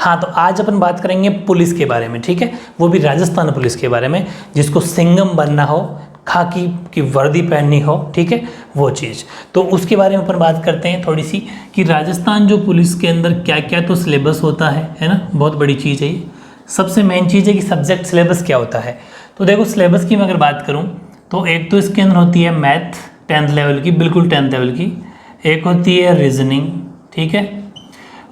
हाँ, तो आज अपन बात करेंगे पुलिस के बारे में, ठीक है, वो भी राजस्थान पुलिस के बारे में, जिसको सिंघम बनना हो, खाकी की वर्दी पहननी हो, ठीक है, वो चीज़। तो उसके बारे में अपन बात करते हैं थोड़ी सी कि राजस्थान जो पुलिस के अंदर क्या क्या तो सिलेबस होता है ना, बहुत बड़ी चीज़ है ये। सबसे मेन चीज़ है कि सब्जेक्ट सिलेबस क्या होता है। तो देखो सिलेबस की मैं अगर बात करूँ तो एक तो इसके अंदर होती है मैथ 10th लेवल की, बिल्कुल 10th लेवल की, एक होती है रीजनिंग, ठीक है,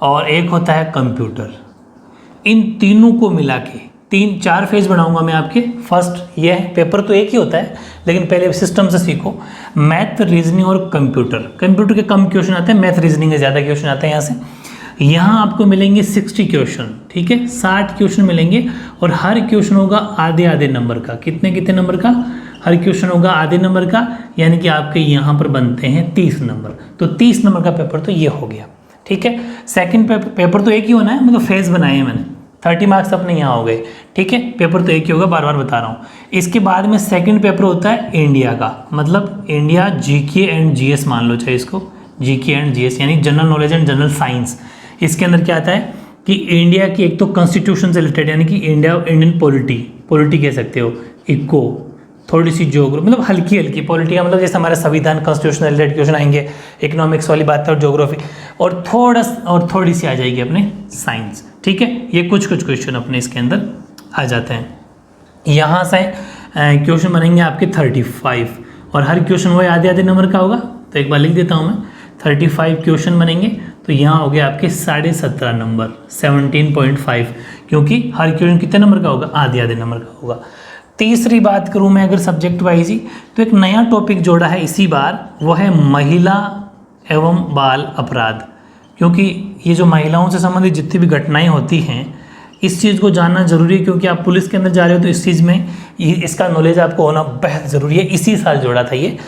और एक होता है कंप्यूटर। इन तीनों को मिला के 3-4 फेज बनाऊंगा मैं आपके। फर्स्ट ये है, पेपर तो एक ही होता है लेकिन पहले सिस्टम से सीखो। मैथ, रीजनिंग और कंप्यूटर। कंप्यूटर के कम क्वेश्चन आते हैं, मैथ रीजनिंग के ज़्यादा क्वेश्चन आते हैं। यहाँ से यहाँ आपको मिलेंगे 60 क्वेश्चन, ठीक है, 60 क्वेश्चन मिलेंगे और हर क्वेश्चन होगा आधे आधे नंबर का। कितने कितने नंबर का? हर क्वेश्चन होगा आधे नंबर का, यानी कि आपके यहाँ पर बनते हैं 30 नंबर। तो 30 नंबर का पेपर तो ये हो गया, ठीक है। सेकंड पेपर तो एक ही होना है, मतलब फेज बनाए हैं मैंने, 30 मार्क्स अपने यहाँ हो गए, ठीक है, पेपर तो एक ही होगा, बार बार बता रहा हूँ। इसके बाद में सेकंड पेपर होता है इंडिया का, मतलब इंडिया जीके एंड जीएस मान लो चाहे इसको, जीके एंड जीएस यानी general knowledge and general science. इसके अंदर क्या आता है कि इंडिया की एक तो कॉन्स्टिट्यूशन से रिलेटेड, यानी कि इंडियन पॉलिटी कह सकते हो, इको, थोड़ी सी ज्योग्राफी, मतलब हल्की हल्की पॉलिटी का मतलब जैसे हमारा संविधान कॉन्स्टिट्यूशन रिलेटेड क्वेश्चन आएंगे, इकोनॉमिक्स वाली बात है और ज्योग्राफी, और थोड़ी सी आ जाएगी अपने साइंस, ठीक है। ये कुछ क्वेश्चन अपने इसके अंदर आ जाते हैं। यहाँ से क्वेश्चन बनेंगे आपके 35 और हर क्वेश्चन वही आधे आधे नंबर का होगा। तो एक बार लिख देता हूँ मैं, 35 क्वेश्चन बनेंगे, तो यहाँ हो गया आपके 17.5 नंबर, 17.5, क्योंकि हर क्वेश्चन कितने नंबर का होगा? आधे आधे नंबर का होगा। तीसरी बात करूँ मैं अगर सब्जेक्ट वाइज ही, तो एक नया टॉपिक जोड़ा है इसी बार, वो है महिला एवं बाल अपराध। क्योंकि ये जो महिलाओं से संबंधित जितनी भी घटनाएं होती हैं, इस चीज़ को जानना जरूरी है, क्योंकि आप पुलिस के अंदर जा रहे हो तो इस चीज़ में इसका नॉलेज आपको होना बेहद ज़रूरी है। इसी साल जोड़ा था ये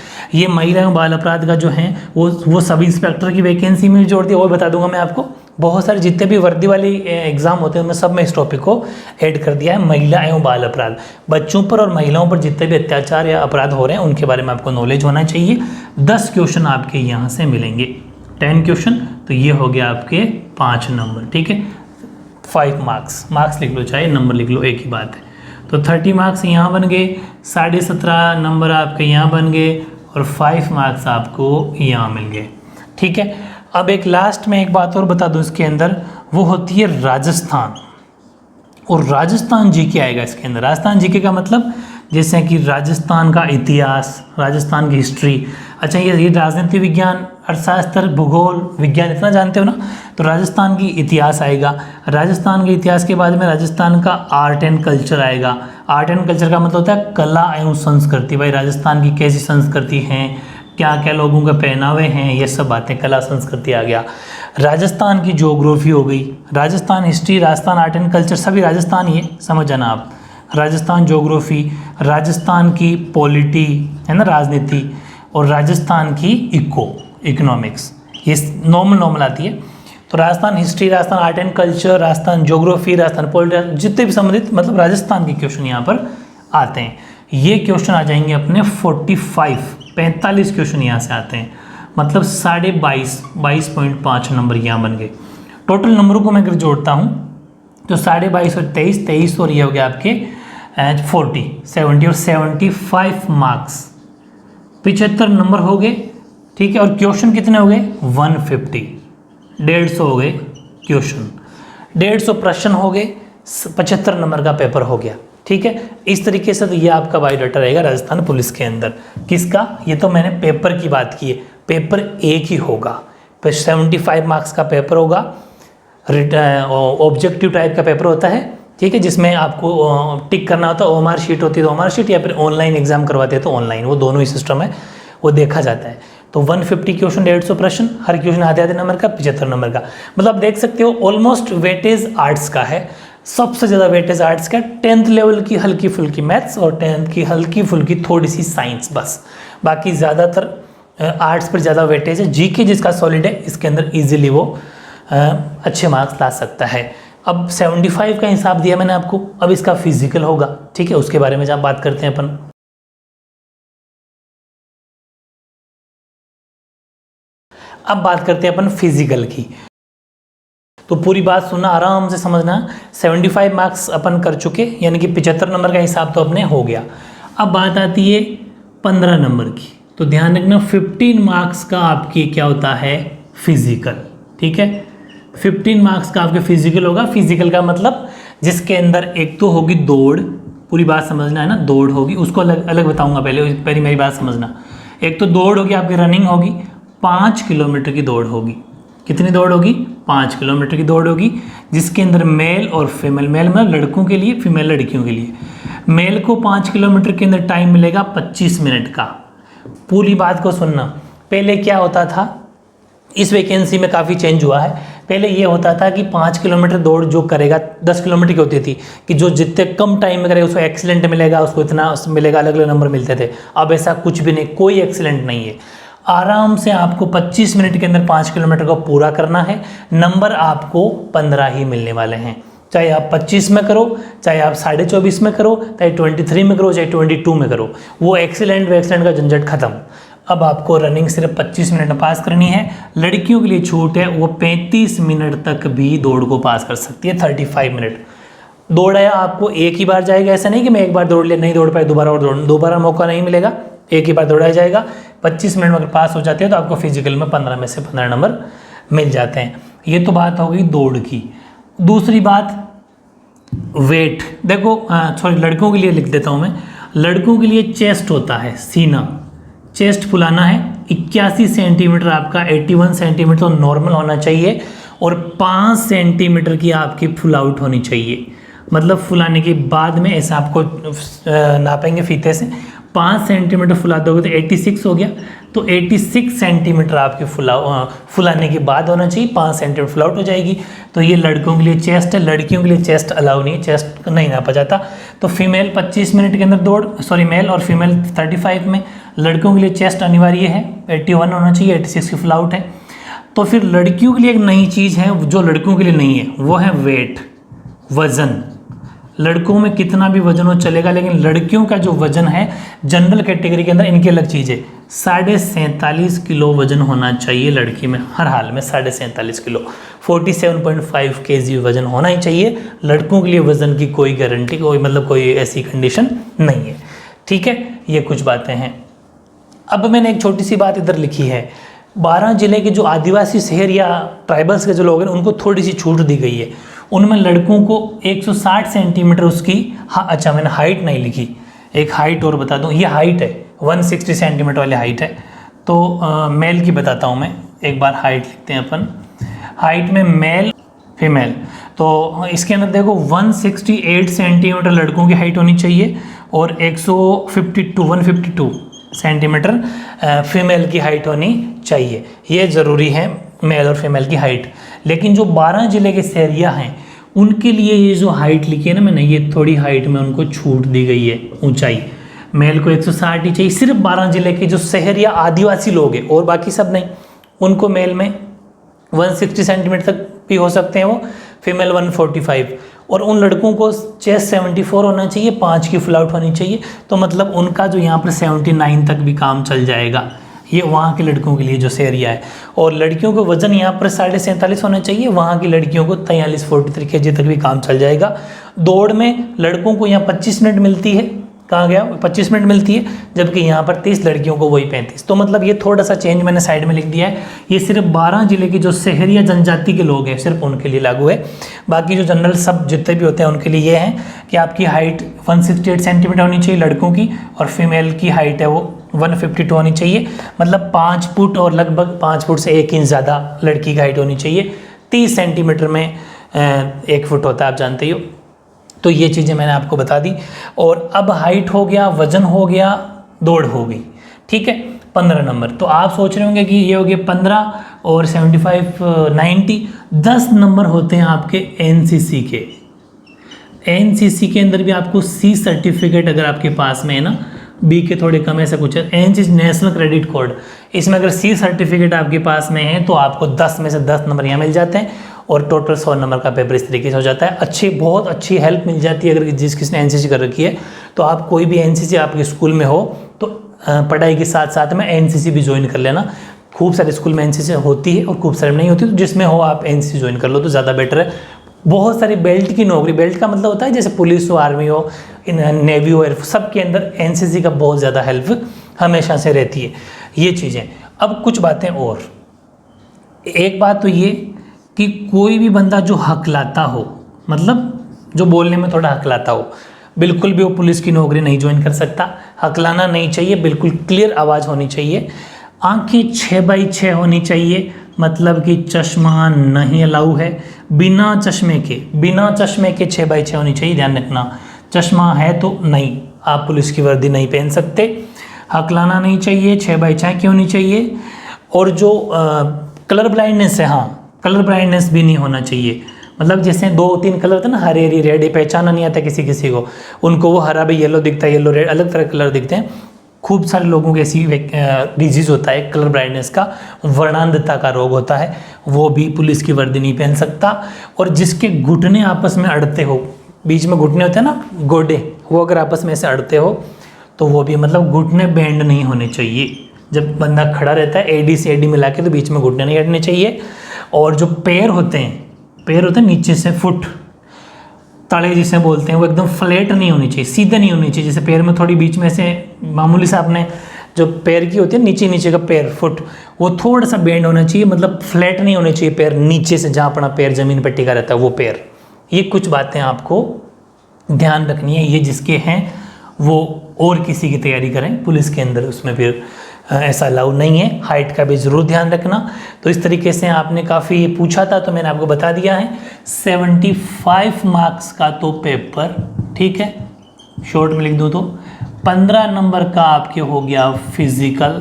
महिला एवं बाल अपराध का जो है वो सब इंस्पेक्टर की वैकेंसी में जोड़ दिया, वो बता दूंगा मैं आपको। बहुत सारे जितने भी वर्दी वाली एग्जाम होते हैं उनमें सब में इस टॉपिक को ऐड कर दिया है, महिला एवं बाल अपराध। बच्चों पर और महिलाओं पर जितने भी अत्याचार या अपराध हो रहे हैं उनके बारे में आपको नॉलेज होना चाहिए। 10 क्वेश्चन आपके यहाँ से मिलेंगे, 10 क्वेश्चन, तो ये हो गया आपके 5 नंबर, ठीक है। 5 मार्क्स लिख लो, चाहे नंबर लिख लो, एक ही बात है। तो 30 मार्क्स यहाँ बन गए, 17.5 नंबर आपके यहाँ बन गए और 5 मार्क्स आपको यहाँ मिल गए, ठीक है। अब एक लास्ट में एक बात और बता दूं इसके अंदर, वो होती है राजस्थान, और राजस्थान जीके आएगा इसके अंदर। राजस्थान जीके का मतलब जैसे कि राजस्थान का इतिहास, राजस्थान की हिस्ट्री। अच्छा, ये राजनीति विज्ञान, अर्थशास्त्र, भूगोल विज्ञान इतना जानते हो ना, तो राजस्थान की इतिहास आएगा। राजस्थान के इतिहास के बाद में राजस्थान का आर्ट एंड कल्चर आएगा। आर्ट एंड कल्चर का मतलब होता है कला एवं संस्कृति, भाई राजस्थान की कैसी संस्कृति है, क्या क्या लोगों के पहनावे हैं, ये सब बातें, कला संस्कृति आ गया। राजस्थान की ज्योग्राफी हो गई, Rajasthan history, Rajasthan art and culture, सभी राजस्थान ही है, समझ जाना आप। राजस्थान ज्योग्राफी, राजस्थान की पॉलिटी है ना, राजनीति, और राजस्थान की इकोनॉमिक्स, ये नॉर्मल आती है। तो Rajasthan history, Rajasthan art and culture, Rajasthan geography, Rajasthan polity, जितने भी संबंधित मतलब राजस्थान के क्वेश्चन यहाँ पर आते हैं। ये क्वेश्चन आ जाएंगे अपने 45 क्वेश्चन यहाँ से आते हैं, मतलब 22.5 नंबर यहाँ बन गए। टोटल नंबरों को मैं अगर जोड़ता हूँ तो 22.5 और 23 और ये हो गया आपके 70 और 75 मार्क्स, 75 नंबर हो गए, ठीक है। और क्वेश्चन कितने हो गए? 150, 150 हो गए क्वेश्चन, 150 प्रश्न हो गए, 75 नंबर का पेपर हो गया, ठीक है। इस तरीके से तो ये आपका बायोडाटा रहेगा राजस्थान पुलिस के अंदर। किसका? ये तो मैंने पेपर की बात की है, पेपर एक ही होगा, 75 मार्क्स का पेपर होगा, ऑब्जेक्टिव टाइप का पेपर होता है, ठीक है, जिसमें आपको टिक करना होता है। ओएमआर शीट होती है तो ओएमआर शीट, या फिर ऑनलाइन एग्जाम करवाते हैं तो ऑनलाइन, वो दोनों ही सिस्टम है, वो देखा जाता है। तो 150 क्वेश्चन, 150 प्रश्न, हर क्वेश्चन आधे आधे नंबर का, 75 नंबर का, मतलब देख सकते हो ऑलमोस्ट वेटेज आर्ट्स का है, सबसे ज़्यादा वेटेज आर्ट्स का। 10th लेवल की हल्की फुल्की मैथ्स और 10th की हल्की फुल्की थोड़ी सी साइंस, बस, बाकी ज़्यादातर आर्ट्स पर ज़्यादा वेटेज है। जीके जिसका सॉलिड है इसके अंदर इजीली वो अच्छे मार्क्स ला सकता है। अब 75 का हिसाब दिया मैंने आपको, अब इसका फिजिकल होगा, ठीक है, उसके बारे में जब बात करते हैं अपन। अब बात करते हैं अपन फिजिकल की। तो पूरी बात सुनना, आराम से समझना। 75 मार्क्स अपन कर चुके, यानी कि 75 नंबर का हिसाब तो अपने हो गया। अब बात आती है 15 नंबर की। तो ध्यान रखना 15 मार्क्स का आपकी क्या होता है, फिजिकल। ठीक है, 15 मार्क्स का आपके फिजिकल होगा। फिजिकल का मतलब जिसके अंदर एक तो होगी दौड़, पूरी बात समझना है ना, दौड़ होगी, उसको अलग अलग बताऊंगा, पहले मेरी बात समझना। एक तो दौड़ होगी आपकी, रनिंग होगी, 5 किलोमीटर की दौड़ होगी। कितनी दौड़ होगी, 5 किलोमीटर की दौड़ होगी, जिसके अंदर मेल और फीमेल, मेल मतलब लड़कों के लिए, फीमेल लड़कियों के लिए। मेल को 5 किलोमीटर के अंदर टाइम मिलेगा 25 मिनट का। पूरी बात को सुनना, पहले क्या होता था, इस वैकेंसी में काफ़ी चेंज हुआ है। पहले ये होता था कि 5 किलोमीटर दौड़ जो करेगा, 10 किलोमीटर की होती थी कि जो जितने कम टाइम में करेगा उसको एक्सीलेंट मिलेगा, उसको इतना मिलेगा, अलग अलग नंबर मिलते थे। अब ऐसा कुछ भी नहीं, कोई एक्सीलेंट नहीं है। आराम से आपको 25 मिनट के अंदर 5 किलोमीटर को पूरा करना है। नंबर आपको 15 ही मिलने वाले हैं, चाहे आप 25 में करो, चाहे आप 24.5 में करो, चाहे 23 में करो, चाहे 22 में करो, वो एक्सीलेंट का झंझट खत्म। अब आपको रनिंग सिर्फ 25 मिनट में पास करनी है। लड़कियों के लिए छूट है, वो 35 मिनट तक भी दौड़ को पास कर सकती है। 35 मिनट दौड़ाया आपको, एक ही बार जाएगा, ऐसा नहीं कि मैं एक बार दौड़ लिया नहीं दौड़ पाए दोबारा और दोबारा मौका नहीं मिलेगा, एक ही बार दौड़ाया जाएगा। 25 मिनट में अगर पास हो जाते हैं तो आपको फिजिकल में 15 में से 15 नंबर मिल जाते हैं। ये तो बात हो गई दौड़ की। दूसरी बात वेट, देखो सॉरी लड़कों के लिए लिख देता हूँ मैं। लड़कों के लिए चेस्ट होता है, सीना, चेस्ट फुलाना है 81 सेंटीमीटर आपका, 81 सेंटीमीटर तो नॉर्मल होना चाहिए, और 5 सेंटीमीटर की आपकी फुल आउट होनी चाहिए। मतलब फुलाने के बाद में ऐसा आपको नापेंगे फीते से, 5 सेंटीमीटर फुला दोगे तो 86 हो गया। तो 86 सेंटीमीटर आपके फुलाने के बाद होना चाहिए, 5 सेंटीमीटर फुल आउट हो जाएगी। तो ये लड़कों के लिए चेस्ट है, लड़कियों के लिए चेस्ट अलाउ नहीं है, चेस्ट नहीं नापा जाता। तो फीमेल 25 मिनट के अंदर दौड़, सॉरी मेल और फीमेल 35 में, लड़कों के लिए चेस्ट अनिवार्य है, 81 होना चाहिए, 86 की फुल आउट है। तो फिर लड़कियों के लिए एक नई चीज़ है जो लड़कों के लिए नहीं है, वो है वेट, वज़न। लड़कों में कितना भी वजन हो चलेगा, लेकिन लड़कियों का जो वजन है जनरल कैटेगरी के अंदर इनकी अलग चीज़ है। 47.5 किलो वजन होना चाहिए लड़की में, हर हाल में 47.5 किलो, 47.5 kg वजन होना ही चाहिए। लड़कों के लिए वजन की कोई गारंटी, कोई ऐसी कंडीशन नहीं है। ठीक है, ये कुछ बातें हैं। अब मैंने एक छोटी सी बात इधर लिखी है, 12 जिले के जो आदिवासी शहर या ट्राइबल्स के जो लोग हैं उनको थोड़ी सी छूट दी गई है। उनमें लड़कों को 160 सेंटीमीटर उसकी, हाँ अच्छा मैंने हाइट नहीं लिखी, एक हाइट और बता दूं, ये हाइट है 160 सेंटीमीटर वाली हाइट है। तो मेल की बताता हूँ मैं, एक बार हाइट लिखते हैं अपन। हाइट में मेल फीमेल, तो इसके अंदर देखो 168 सेंटीमीटर लड़कों की हाइट होनी चाहिए और 152 सेंटीमीटर फीमेल की हाइट होनी चाहिए। ये ज़रूरी है मेल और फीमेल की हाइट। लेकिन जो 12 जिले के शहरिया हैं उनके लिए ये जो हाइट लिखी है ना मैंने, ये थोड़ी हाइट में उनको छूट दी गई है। ऊंचाई मेल को 160 ही चाहिए, सिर्फ 12 जिले के जो शहर या आदिवासी लोग हैं, और बाकी सब नहीं। उनको मेल में 160 सेंटीमीटर तक भी हो सकते हैं वो, फीमेल 145, और उन लड़कों को चेस्ट 74 होना चाहिए, 5 की फुल आउट होनी चाहिए। तो मतलब उनका जो यहाँ पर 79 तक भी काम चल जाएगा, ये वहाँ के लड़कों के लिए जो एरिया है। और लड़कियों का वजन यहाँ पर 47.5 होना चाहिए, वहाँ की लड़कियों को 43-43 kg तक भी काम चल जाएगा। दौड़ में लड़कों को यहाँ 25 मिनट मिलती है, कहाँ गया 25 मिनट मिलती है, जबकि यहाँ पर 30, लड़कियों को वही 35। तो मतलब ये थोड़ा सा चेंज मैंने साइड में लिख दिया है। ये सिर्फ 12 जिले के जो शहरी या जनजाति के लोग हैं सिर्फ उनके लिए लागू है। बाकी जो जनरल सब जितने भी होते हैं उनके लिए ये है कि आपकी हाइट 168 सेंटीमीटर होनी चाहिए लड़कों की, और फीमेल की हाइट है वो 152 होनी चाहिए। मतलब 5 फुट और लगभग 5 फुट से 1 इंच ज़्यादा लड़की की हाइट होनी चाहिए। 30 सेंटीमीटर में 1 फुट होता है, आप जानते ही हो। तो ये चीज़ें मैंने आपको बता दी। और अब हाइट हो गया, वजन हो गया, दौड़ हो गई, ठीक है। 15 नंबर, तो आप सोच रहे होंगे कि ये हो गए 15 और 75 90, 10 नंबर होते हैं आपके एनसीसी के। एनसीसी के अंदर भी आपको सी सर्टिफिकेट अगर आपके पास में है ना, बी के थोड़े कम ऐसा कुछ है, एनसीसी नेशनल क्रेडिट कोड, इसमें अगर सी सर्टिफिकेट आपके पास में है तो आपको 10 में से 10 नंबर यहाँ मिल जाते हैं, और टोटल 100 नंबर का पेपर इस तरीके से हो जाता है। बहुत अच्छी हेल्प मिल जाती है अगर किसने एनसीसी कर रखी है। तो आप कोई भी एनसीसी आपके स्कूल में हो तो पढ़ाई के साथ साथ में एनसीसी भी ज्वाइन कर लेना। खूब सारे स्कूल में एनसीसी होती है और खूब सारे में नहीं होती, तो जिसमें हो आप एनसीसी ज्वाइन कर लो तो ज़्यादा बेटर है। बहुत सारी बेल्ट की नौकरी, बेल्ट का मतलब होता है जैसे पुलिस हो, आर्मी हो, नेवी हो, एयरफोर्स, सब के अंदर एनसीसी का बहुत ज़्यादा हेल्प हमेशा से रहती है। ये चीज़ें। अब कुछ बातें और, एक बात तो ये कि कोई भी बंदा जो हकलाता हो, मतलब जो बोलने में थोड़ा हकलाता हो, बिल्कुल भी वो पुलिस की नौकरी नहीं ज्वाइन कर सकता। हकलाना नहीं चाहिए, बिल्कुल क्लियर आवाज़ होनी चाहिए। आंखें 6x6 होनी चाहिए, मतलब कि चश्मा नहीं अलाउ है। बिना चश्मे के 6x6 होनी चाहिए, ध्यान रखना। चश्मा है तो नहीं, आप पुलिस की वर्दी नहीं पहन सकते। हकलाना नहीं चाहिए, 6x6 की होनी चाहिए। और जो कलर ब्लाइंडनेस है, हाँ, कलर ब्लाइंडनेस भी नहीं होना चाहिए। मतलब जैसे 2-3 कलर होते हैं ना, हरे हरी रेड, ये पहचाना नहीं आता किसी किसी को, उनको वो हरा भी येलो दिखता है, येलो रेड, अलग तरह कलर दिखते हैं। खूब सारे लोगों को ऐसी डिजीज़ होता है कलर ब्लाइंडनेस का, वर्णांधता का रोग होता है, वो भी पुलिस की वर्दी नहीं पहन सकता। और जिसके घुटने आपस में अड़ते हो, बीच में घुटने होते हैं ना, गोडे, वो अगर आपस में ऐसे अड़ते हो तो वो भी, मतलब घुटने बेंड नहीं होने चाहिए। जब बंदा खड़ा रहता है एडी से एडी मिला के, तो बीच में घुटने नहीं अड़ने चाहिए। और जो पैर होते हैं नीचे से फुट, तड़े जिसे बोलते हैं, वो एकदम फ्लैट नहीं होनी चाहिए, सीधे नहीं होनी चाहिए। जैसे पैर में थोड़ी बीच में से मामूली सा आपने जो पैर की होती है नीचे का पैर, फुट, वो थोड़ा सा बेंड होना चाहिए, मतलब फ्लैट नहीं होने चाहिए पैर नीचे से, जहाँ अपना पैर जमीन पर टिका रहता है वो पैर। ये कुछ बातें आपको ध्यान रखनी है। ये जिसके हैं वो और किसी की तैयारी करें पुलिस के अंदर, उसमें फिर ऐसा अलाउ नहीं है। हाइट का भी ज़रूर ध्यान रखना। तो इस तरीके से आपने काफ़ी पूछा था, तो मैंने आपको बता दिया है। 75 मार्क्स का तो पेपर, ठीक है, शॉर्ट में लिख दूँ तो 15 नंबर का आपके हो गया फिजिकल,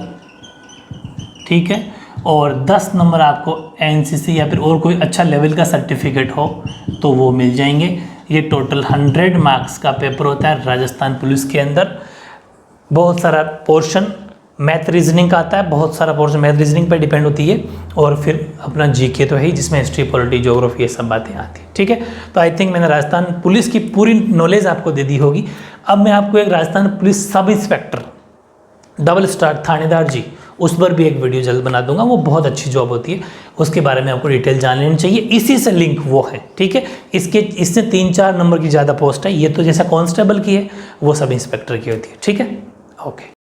ठीक है, और 10 नंबर आपको एनसीसी या फिर और कोई अच्छा लेवल का सर्टिफिकेट हो तो वो मिल जाएंगे। ये टोटल 100 मार्क्स का पेपर होता है राजस्थान पुलिस के अंदर। बहुत सारा पोर्शन मैथ रीजनिंग का आता है, बहुत सारा पोर्शन मैथ रीजनिंग पर डिपेंड होती है, और फिर अपना जीके तो है ही, जिसमें हिस्ट्री, पॉलिटी, ज्योग्राफी, ये सब बातें आती हैं, ठीक है। तो आई थिंक मैंने राजस्थान पुलिस की पूरी नॉलेज आपको दे दी होगी। अब मैं आपको एक Rajasthan police sub inspector double star थानेदार जी, उस पर भी एक वीडियो जल्द बना दूंगा। वो बहुत अच्छी जॉब होती है, उसके बारे में आपको डिटेल जान लेनी चाहिए। इसी से लिंक वो है, ठीक है। इससे 3-4 नंबर की ज़्यादा पोस्ट है। ये तो जैसा कांस्टेबल की है, वो सब इंस्पेक्टर की होती है, ठीक है। ओके।